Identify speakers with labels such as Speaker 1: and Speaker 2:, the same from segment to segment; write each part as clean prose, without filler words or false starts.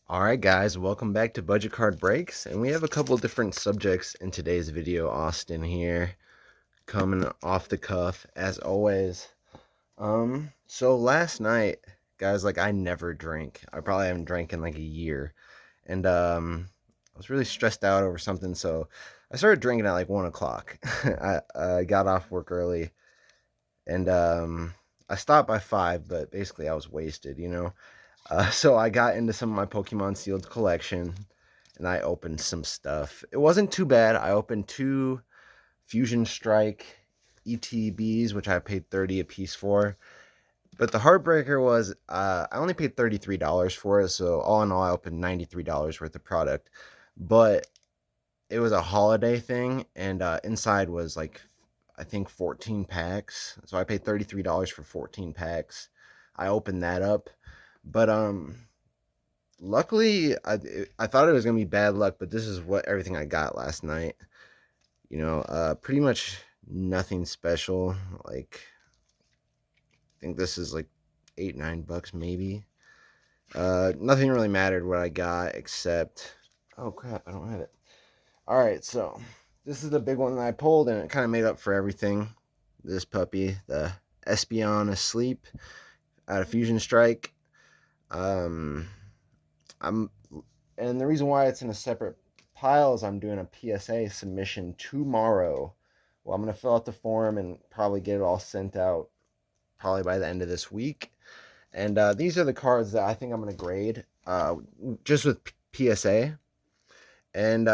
Speaker 1: Alright guys, welcome back to Budget Card Breaks, and we have a couple different subjects in today's video. Austin here, coming off the cuff, as always. So last night, guys, like I never drink. I probably haven't drank in like a year. And I was really stressed out over something, so I started drinking at like 1 o'clock. I got off work early, and I stopped by 5, but basically I was wasted. So I got into some of my Pokemon sealed collection, and I opened some stuff. It wasn't too bad. I opened 2 Fusion Strike ETBs, which I paid 30 a piece for. But the heartbreaker was I only paid $33 for it, so all in all I opened $93 worth of product. But it was a holiday thing, and inside was like I think 14 packs. So I paid $33 for 14 packs. I opened that up. But luckily, I thought it was gonna be bad luck, but this is what everything I got last night. Pretty much nothing special. Like, I think this is like $8-9 maybe. Nothing really mattered what I got except, oh crap, I don't have it. All right, so this is the big one that I pulled, and it kind of made up for everything. This puppy, the Espeon Asleep out of Fusion Strike. Um, I'm and the reason why it's in a separate pile is I'm doing a PSA submission tomorrow. Well, I'm gonna fill out the form and probably get it all sent out probably by the end of this week. And these are the cards that I think I'm gonna grade just with PSA. And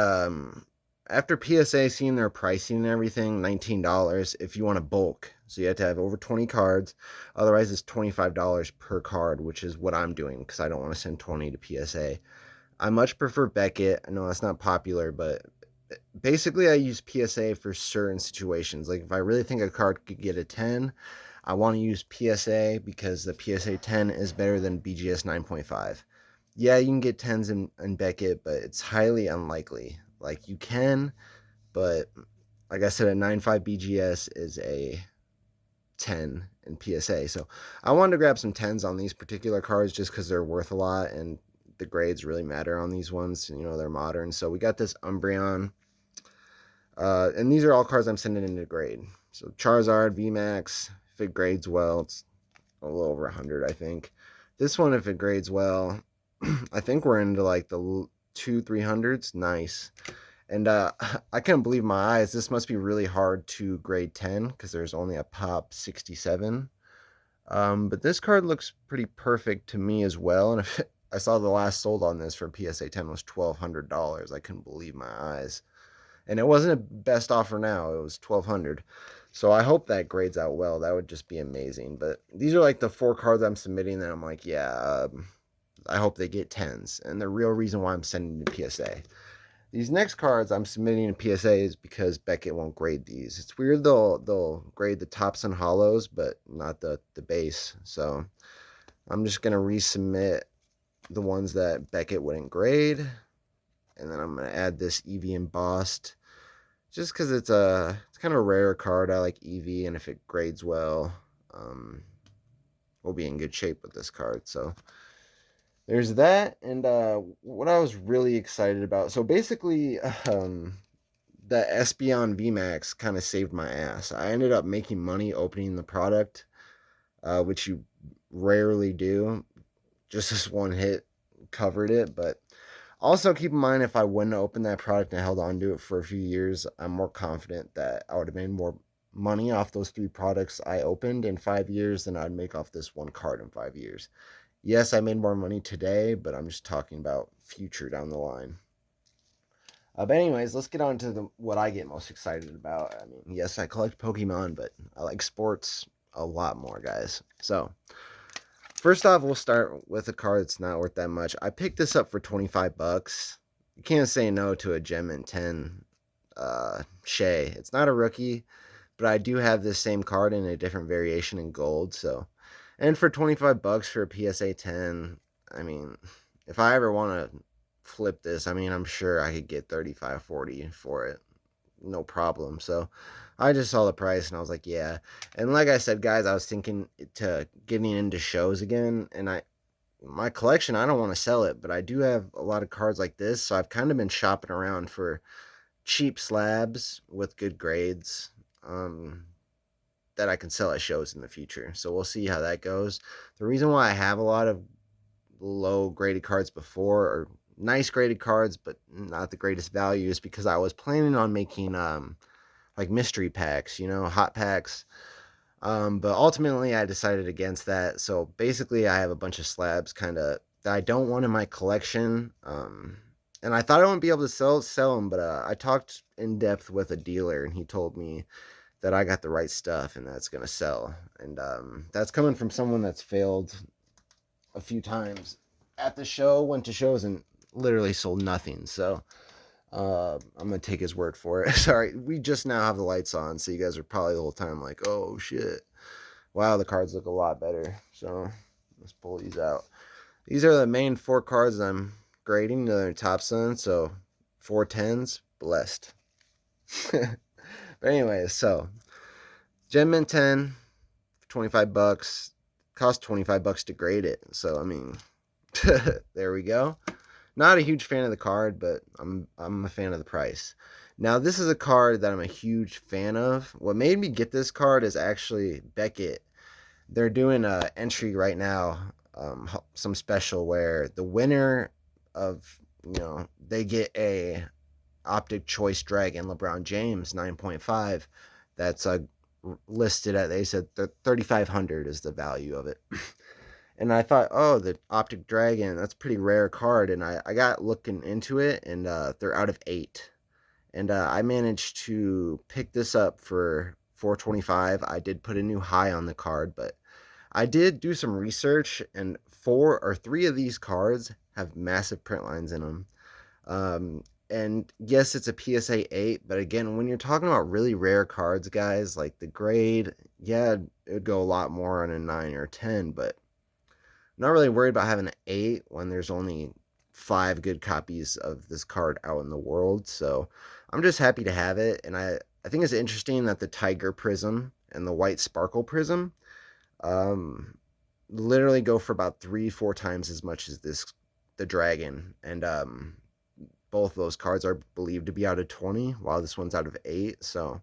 Speaker 1: after PSA seeing their pricing and everything, $19 if you want to bulk. So you have to have over 20 cards. Otherwise, it's $25 per card, which is what I'm doing because I don't want to send 20 to PSA. I much prefer Beckett. I know that's not popular, but basically I use PSA for certain situations. Like if I really think a card could get a 10, I want to use PSA because the PSA 10 is better than BGS 9.5. Yeah, you can get 10s in Beckett, but it's highly unlikely. Like you can, but like I said, a 9.5 BGS is a 10 in PSA. So I wanted to grab some 10s on these particular cards just because they're worth a lot and the grades really matter on these ones. They're modern. So we got this Umbreon. And these are all cards I'm sending into grade. So Charizard, VMAX, if it grades well, it's a little over 100, I think. This one, if it grades well, I think we're into like the 200-300s. Nice. And I couldn't believe my eyes. This must be really hard to grade 10 because there's only a pop 67. But this card looks pretty perfect to me as well. And if I saw the last sold on this for PSA 10 was $1,200. I couldn't believe my eyes. And it wasn't a best offer now. It was $1,200. So I hope that grades out well. That would just be amazing. But these are like the 4 cards I'm submitting that I'm like, yeah, I hope they get 10s. And the real reason why I'm sending to PSA. These next cards I'm submitting to PSA is because Beckett won't grade these. It's weird they'll grade the tops and hollows, but not the base. So I'm just gonna resubmit the ones that Beckett wouldn't grade, and then I'm gonna add this Eevee embossed, just because it's kind of a rare card. I like Eevee, and if it grades well, we'll be in good shape with this card. So there's that. And what I was really excited about, so basically the Espeon VMAX kind of saved my ass. I ended up making money opening the product, which you rarely do. Just this one hit covered it. But also keep in mind, if I wouldn't have opened that product and held on to it for a few years, I'm more confident that I would have made more money off those 3 products I opened in 5 years than I'd make off this one card in 5 years. Yes, I made more money today, but I'm just talking about future down the line. But anyways, let's get on to what I get most excited about. I mean, yes, I collect Pokemon, but I like sports a lot more, guys. So, first off, we'll start with a card that's not worth that much. I picked this up for $25. You can't say no to a Gem and 10 Shea. It's not a rookie, but I do have this same card in a different variation in gold. So, and for $25 for a PSA 10, I mean, if I ever want to flip this, I mean, I'm sure I could get 35, 40 for it. No problem. So I just saw the price and I was like, yeah. And like I said, guys, I was thinking to getting into shows again, and my collection, I don't want to sell it, but I do have a lot of cards like this, so I've kind of been shopping around for cheap slabs with good grades. Um, that I can sell at shows in the future. So we'll see how that goes. The reason why I have a lot of low graded cards before, or nice graded cards but not the greatest value, is because I was planning on making like mystery packs, hot packs. But ultimately I decided against that. So basically I have a bunch of slabs kind of that I don't want in my collection. And I thought I wouldn't be able to sell them, but I talked in depth with a dealer, and he told me that I got the right stuff and that's gonna sell. And that's coming from someone that's failed a few times at the show, went to shows and literally sold nothing. So I'm gonna take his word for it. Sorry, we just now have the lights on, so you guys are probably the whole time like, "Oh shit, wow, the cards look a lot better." So let's pull these out. These are the main four cards I'm grading. They're top sun, so 4 10s, blessed. But anyways, so Gem Mint 10, 25 bucks. Cost 25 bucks to grade it. So I mean, there we go. Not a huge fan of the card, but I'm a fan of the price. Now this is a card that I'm a huge fan of. What made me get this card is actually Beckett. They're doing a entry right now, some special where the winner of they get a Optic Choice Dragon LeBron James 9.5. That's listed at, they said 3,500 is the value of it. And I thought, oh, the Optic Dragon, that's a pretty rare card. And I got looking into it, and they're out of 8. And I managed to pick this up for 425. I did put a new high on the card, but I did do some research, and 4 or 3 of these cards have massive print lines in them. And yes, it's a PSA 8, but again, when you're talking about really rare cards, guys, like the grade, yeah, it would go a lot more on a 9 or 10, but I'm not really worried about having an 8 when there's only 5 good copies of this card out in the world. So I'm just happy to have it, and I think it's interesting that the Tiger Prism and the White Sparkle Prism um, literally go for about 3-4 times as much as the Dragon, and both those cards are believed to be out of 20, while this one's out of 8. So,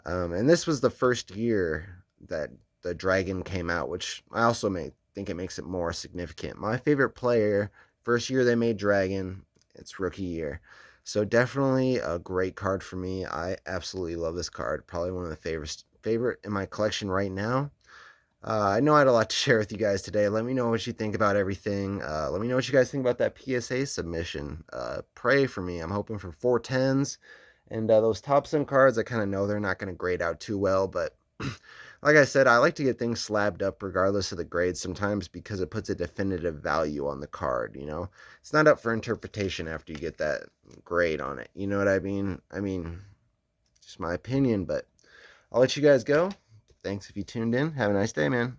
Speaker 1: and this was the first year that the Dragon came out, which I also think it makes it more significant. My favorite player, first year they made Dragon, it's rookie year. So definitely a great card for me. I absolutely love this card. Probably one of the favorite in my collection right now. I know I had a lot to share with you guys today. Let me know what you think about everything. Let me know what you guys think about that PSA submission. Pray for me. I'm hoping for 4 10s. And those top sim cards, I kind of know they're not going to grade out too well. But like I said, I like to get things slabbed up regardless of the grade sometimes, because it puts a definitive value on the card. It's not up for interpretation after you get that grade on it. You know what I mean? I mean, just my opinion, but I'll let you guys go. Thanks if you tuned in. Have a nice day, man.